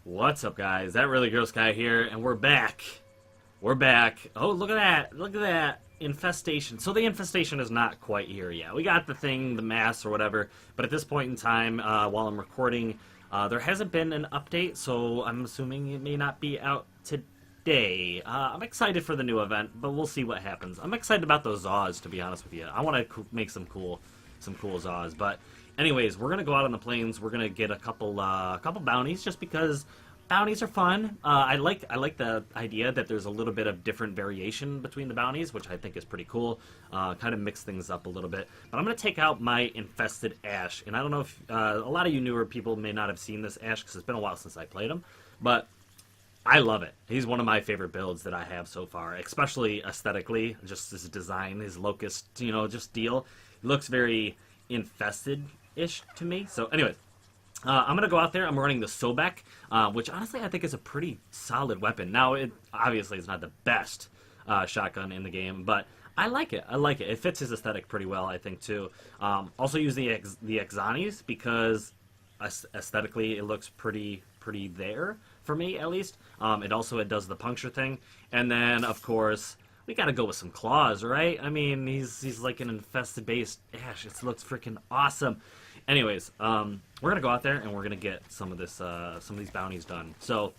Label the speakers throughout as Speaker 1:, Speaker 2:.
Speaker 1: What's up, guys? That really gross guy here, and we're back. We're back. Oh, look at that. Look at that. Infestation. So the infestation is not quite here yet. We got the thing, the mass or whatever, but at this point in time, while I'm recording, there hasn't been an update, so I'm assuming it may not be out today. I'm excited for the new event, but we'll see what happens. I'm excited about those Zaws, to be honest with you. I want to make some cool Zaws, but anyways, we're gonna go out on the plains. We're gonna get a couple bounties, just because bounties are fun. I like the idea that there's a little bit of different variation between the bounties, which I think is pretty cool. Kind of mix things up a little bit. But I'm gonna take out my Infested Ash, and I don't know if a lot of you newer people may not have seen this Ash because it's been a while since I played him, but I love it. He's one of my favorite builds that I have so far, especially aesthetically. Just his design, his locust, just deal. He looks very infested-ish to me. So anyways, I'm going to go out there. I'm running the Sobek, which honestly I think is a pretty solid weapon. Now, it obviously is not the best shotgun in the game, but I like it. I like it. It fits his aesthetic pretty well, I think, too. Also use the Exanis because aesthetically it looks pretty there for me, at least. It does the puncture thing. And then, of course, we gotta go with some claws, right? I mean, he's like an infested-based Ash. It looks freaking awesome. Anyways, we're gonna go out there and we're gonna get some of these bounties done. So,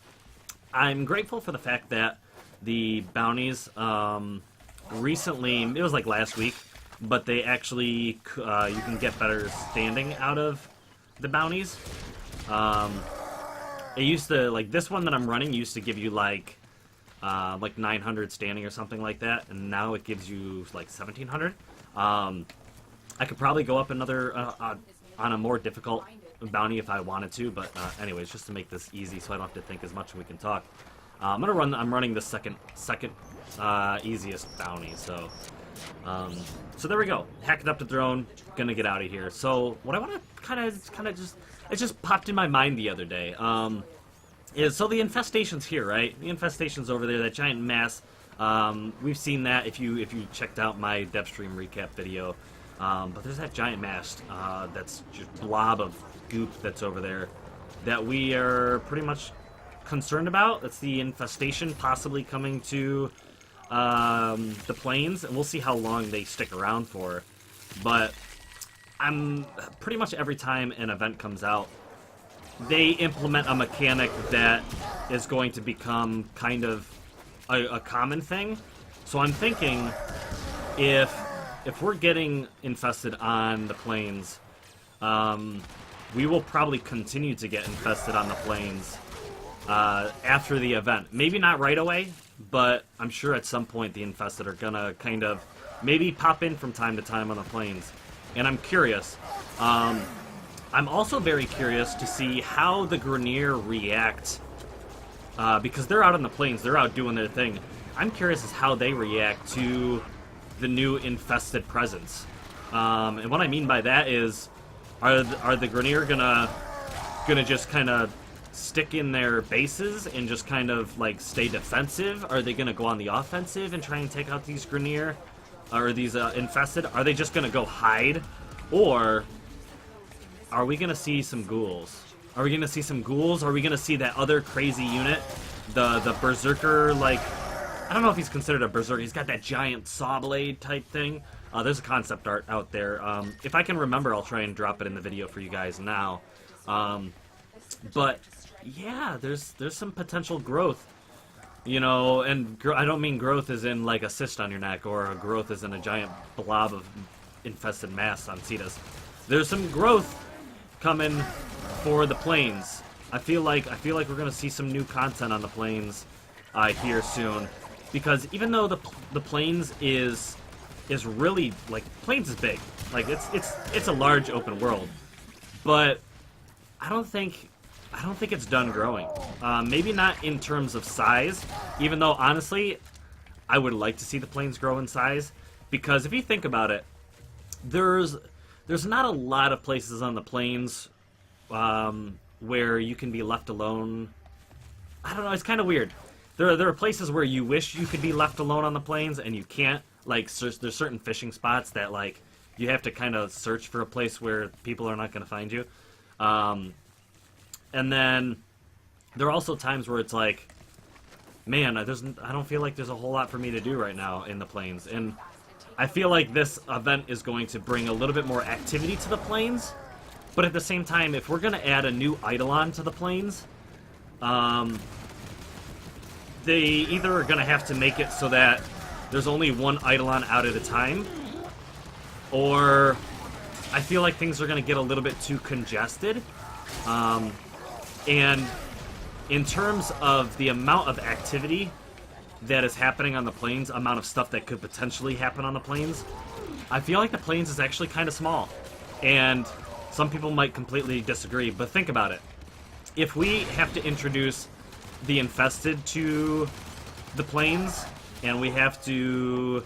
Speaker 1: I'm grateful for the fact that the bounties recently, it was like last week, but they actually you can get better standing out of the bounties. It used to, like, this one that I'm running used to give you like 900 standing or something like that, and now it gives you like 1700. I could probably go up another on a more difficult bounty if I wanted to, but anyways, just to make this easy so I don't have to think as much and we can talk. I'm running the second easiest bounty, so there we go. Hack it up to drone. Gonna get out of here. So what I want to kind of it just popped in my mind the other day. So the infestation's here, right? The infestation's over there, that giant mass. We've seen that if you checked out my dev stream recap video. But there's that giant mass that's just blob of goop that's over there that we are pretty much concerned about. That's the infestation possibly coming to the plains, and we'll see how long they stick around for. But I'm pretty much every time an event comes out, they implement a mechanic that is going to become kind of a common thing. So I'm thinking if we're getting infested on the plains, we will probably continue to get infested on the plains after the event. Maybe not right away, but I'm sure at some point the infested are gonna kind of maybe pop in from time to time on the plains. And I'm curious. I'm also very curious to see how the Grineer react, because they're out on the plains, they're out doing their thing. I'm curious as how they react to the new infested presence. And what I mean by that is, are the Grineer gonna just kind of stick in their bases and just kind of like stay defensive? Are they gonna go on the offensive and try and take out these Grineer or these infested? Are they just gonna go hide, or are we gonna see some ghouls? Are we gonna see some ghouls? Are we gonna see that other crazy unit, the berserker? Like, I don't know if he's considered a berserker. He's got that giant saw blade type thing. There's a concept art out there. If I can remember, I'll try and drop it in the video for you guys now. But yeah, there's some potential growth, and I don't mean growth as in like a cyst on your neck, or a growth as in a giant blob of infested mass on Cetus. There's some growth coming for the plains. I feel like we're gonna see some new content on the plains here soon, because even though the plains is really, like, plains is big, like it's a large open world, but I don't think it's done growing. Maybe not in terms of size, even though honestly I would like to see the plains grow in size, because if you think about it, there's not a lot of places on the plains where you can be left alone. I don't know, it's kind of weird. There are places where you wish you could be left alone on the plains, and you can't. Like, there's certain fishing spots that, like, you have to kind of search for a place where people are not going to find you. And then there are also times where it's like, man, I don't feel like there's a whole lot for me to do right now in the plains. And I feel like this event is going to bring a little bit more activity to the plains. But at the same time, if we're going to add a new Eidolon to the plains, they either are going to have to make it so that there's only one Eidolon out at a time, or I feel like things are going to get a little bit too congested. And in terms of the amount of activity that is happening on the plains, amount of stuff that could potentially happen on the plains, I feel like the plains is actually kind of small. And some people might completely disagree, but think about it. If we have to introduce the Infested to the plains, and we have to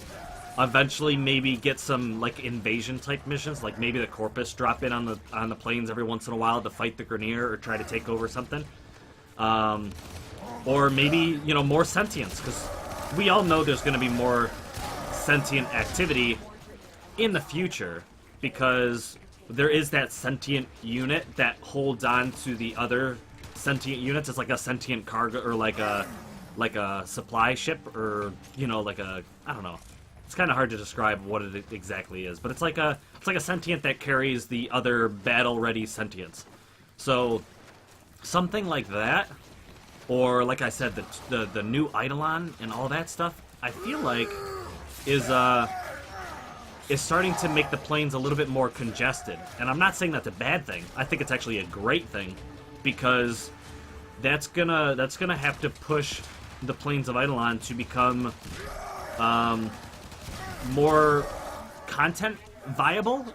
Speaker 1: eventually maybe get some like invasion type missions, like maybe the Corpus drop in on the plains every once in a while to fight the Grenier or try to take over something, or maybe, you know, more sentience, because we all know there's going to be more sentient activity in the future, because there is that sentient unit that holds on to the other sentient units. It's like a sentient cargo, or like a supply ship, or, you know, like a, I don't know. It's kind of hard to describe what it exactly is, but it's like a sentient that carries the other battle-ready sentients. So something like that, or like I said, the new Eidolon and all that stuff, I feel like is starting to make the plains a little bit more congested. And I'm not saying that's a bad thing. I think it's actually a great thing, because that's gonna have to push the plains of Eidolon to become more content viable.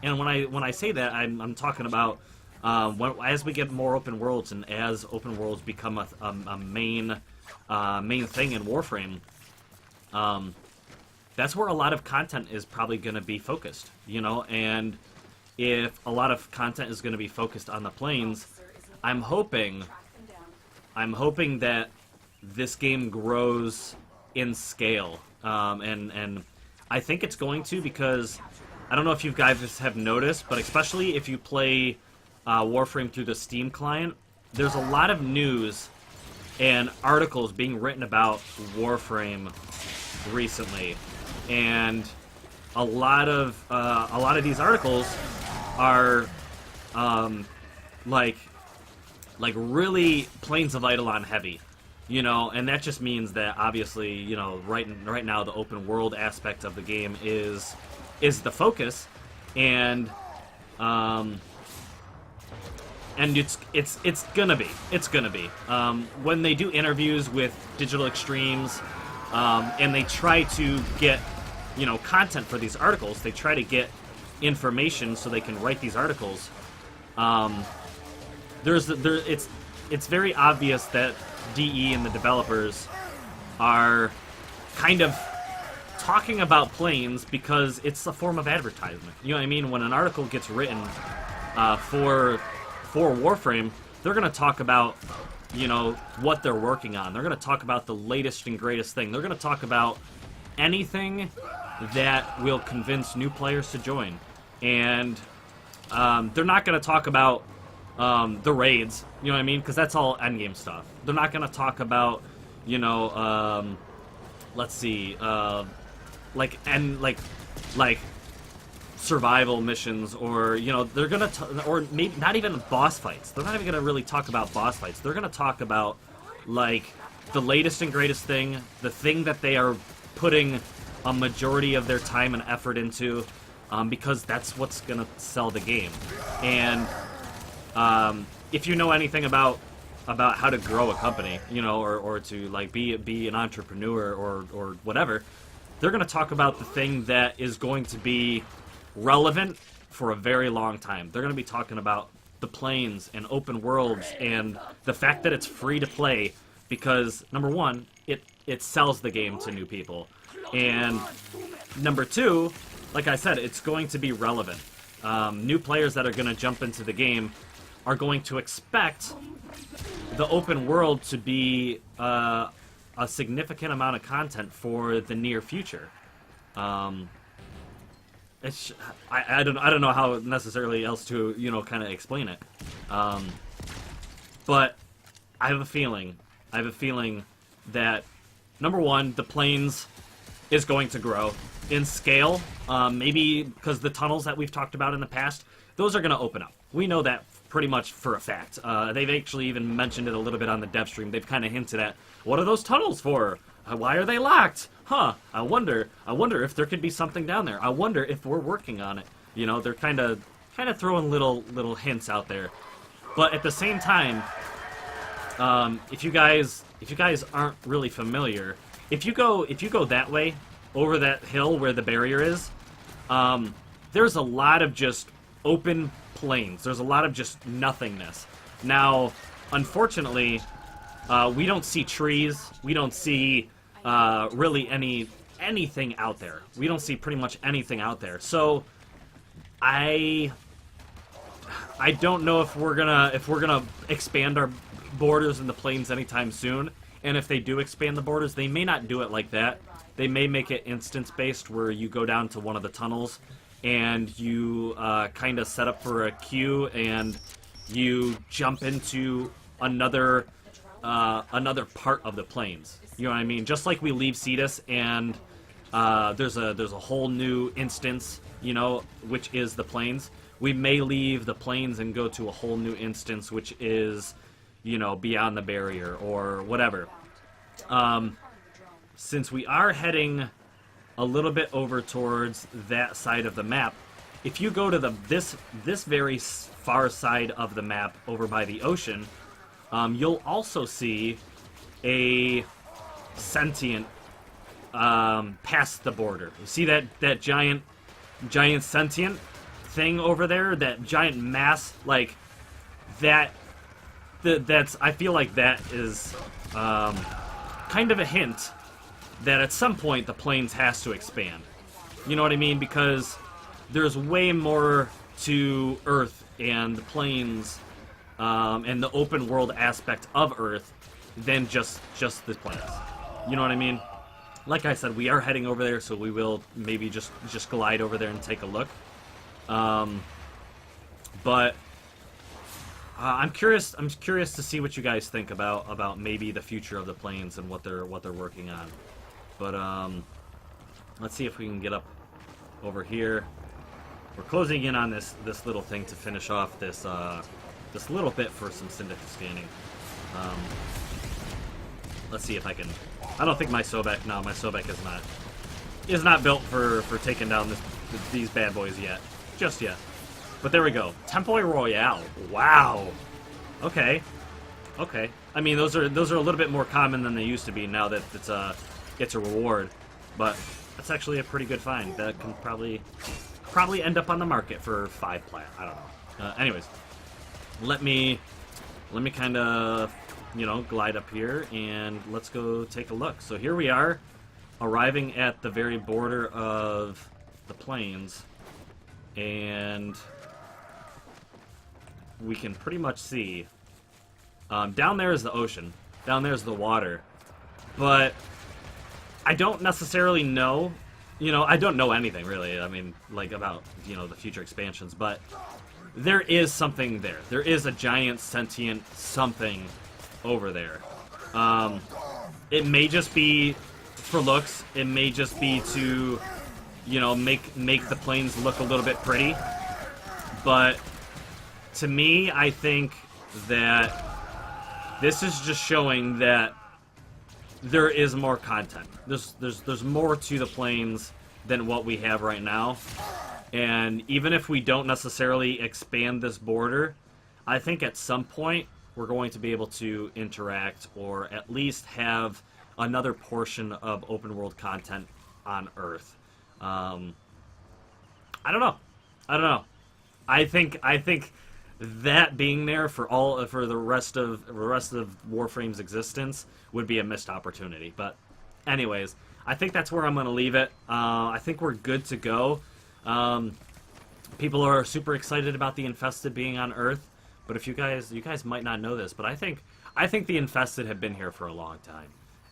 Speaker 1: And when I say that, I'm talking about as we get more open worlds, and as open worlds become a main thing in Warframe, that's where a lot of content is probably going to be focused, you know. And if a lot of content is going to be focused on the plains, I'm hoping that this game grows in scale, and I think it's going to, because I don't know if you guys have noticed, but especially if you play Warframe through the Steam client, there's a lot of news and articles being written about Warframe recently, and a lot of these articles are like really Plains of Eidolon heavy, you know. And that just means that obviously, you know, right now the open world aspect of the game is the focus, and it's gonna be when they do interviews with Digital Extremes, and they try to get, you know, content for these articles. They try to get information so they can write these articles. It's very obvious that DE and the developers are kind of talking about planes because it's a form of advertisement. You know what I mean? When an article gets written for Warframe, they're going to talk about, you know, what they're working on. They're going to talk about the latest and greatest thing. They're going to talk about anything that will convince new players to join. And they're not going to talk about the raids, you know what I mean? Because that's all endgame stuff. They're not going to talk about, you know, let's see, like survival missions, or, you know, they're going to, or maybe not even boss fights. They're not even going to really talk about boss fights. They're going to talk about, like, the latest and greatest thing, the thing that they are putting a majority of their time and effort into, because that's what's going to sell the game. And if you know anything about how to grow a company, you know, or to, like, be an entrepreneur or whatever, they're going to talk about the thing that is going to be relevant for a very long time. They're going to be talking about the planes and open worlds and the fact that it's free to play, because number one, it sells the game to new people, and number two, like I said, it's going to be relevant. New players that are going to jump into the game are going to expect the open world to be a significant amount of content for the near future. I don't know how necessarily else to, you know, kind of explain it. But I have a feeling that, number one, the plains is going to grow in scale. Maybe because the tunnels that we've talked about in the past, those are going to open up. We know that pretty much for a fact. They've actually even mentioned it a little bit on the dev stream. They've kind of hinted at, what are those tunnels for? Why are they locked? Huh, I wonder if there could be something down there. I wonder if we're working on it. You know, they're kind of throwing little hints out there. But at the same time, if you guys aren't really familiar, if you go that way over that hill where the barrier is, there's a lot of just open plains. There's a lot of just nothingness. Now, unfortunately, we don't see trees. We don't see really anything out there. We don't see pretty much anything out there. So I don't know if we're gonna expand our borders in the plains anytime soon. And if they do expand the borders, they may not do it like that. They may make it instance-based, where you go down to one of the tunnels and you kind of set up for a queue and you jump into another part of the plains. You know what I mean? Just like we leave Cetus and there's a whole new instance, you know, which is the plains. We may leave the plains and go to a whole new instance, which is, you know, beyond the barrier or whatever. Since we are heading a little bit over towards that side of the map, if you go to this very far side of the map over by the ocean, you'll also see a sentient past the border. You see that giant sentient thing over there, that giant mass, like that's I feel like that is kind of a hint that at some point the plains has to expand. You know what I mean? Because there's way more to Earth and the plains and the open world aspect of Earth than just the plains. You know what I mean? Like I said, we are heading over there, so we will maybe just glide over there and take a look. But I'm curious to see what you guys think about maybe the future of the plains and what they're working on. But let's see if we can get up over here. We're closing in on this little thing to finish off this little bit for some syndicate scanning. Let's see if I can. I don't think my Sobek. No, my Sobek is not built for taking down these bad boys yet, just yet. But there we go. Temple Royale. Wow. Okay. Okay. I mean, those are a little bit more common than they used to be now that it's a reward. But that's actually a pretty good find. That can probably end up on the market for 5 plat. I don't know. Anyways, let me kind of, you know, glide up here and let's go take a look. So here we are, arriving at the very border of the plains, and we can pretty much see down there is the ocean, down there is the water, but I don't necessarily know, you know, I don't know anything really, I mean, like, about, you know, the future expansions, but there is something there. There is a giant sentient something over there. It may just be for looks, it may just be to, you know, make the plains look a little bit pretty, but to me, I think that this is just showing that there is more content. There's more to the plains than what we have right now. And even if we don't necessarily expand this border, I think at some point we're going to be able to interact or at least have another portion of open world content on Earth. I don't know. I think that being there for the rest of Warframe's existence would be a missed opportunity. But anyways, I think that's where I'm going to leave it. I think we're good to go. People are super excited about the Infested being on Earth, but if you guys might not know this, but I think the Infested have been here for a long time.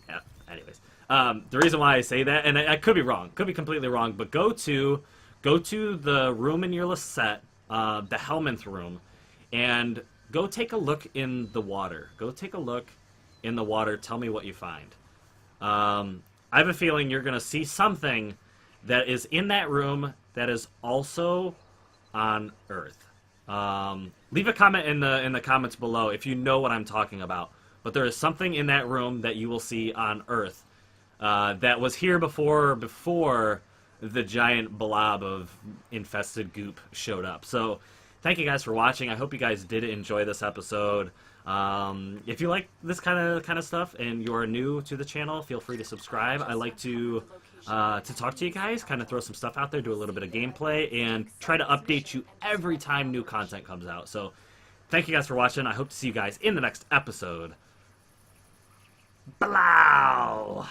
Speaker 1: Yeah. Anyways, the reason why I say that, and I could be wrong, could be completely wrong, but go to the room in your list set, the Helminth room, and go take a look in the water. Go take a look in the water. Tell me what you find. I have a feeling you're going to see something that is in that room that is also on Earth. Leave a comment in the comments below if you know what I'm talking about. But there is something in that room that you will see on Earth that was here before the giant blob of infested goop showed up. So thank you guys for watching. I hope you guys did enjoy this episode. If you like this kind of stuff and you're new to the channel, feel free to subscribe. I like to talk to you guys, kind of throw some stuff out there, do a little bit of gameplay, and try to update you every time new content comes out. So thank you guys for watching. I hope to see you guys in the next episode. Blow!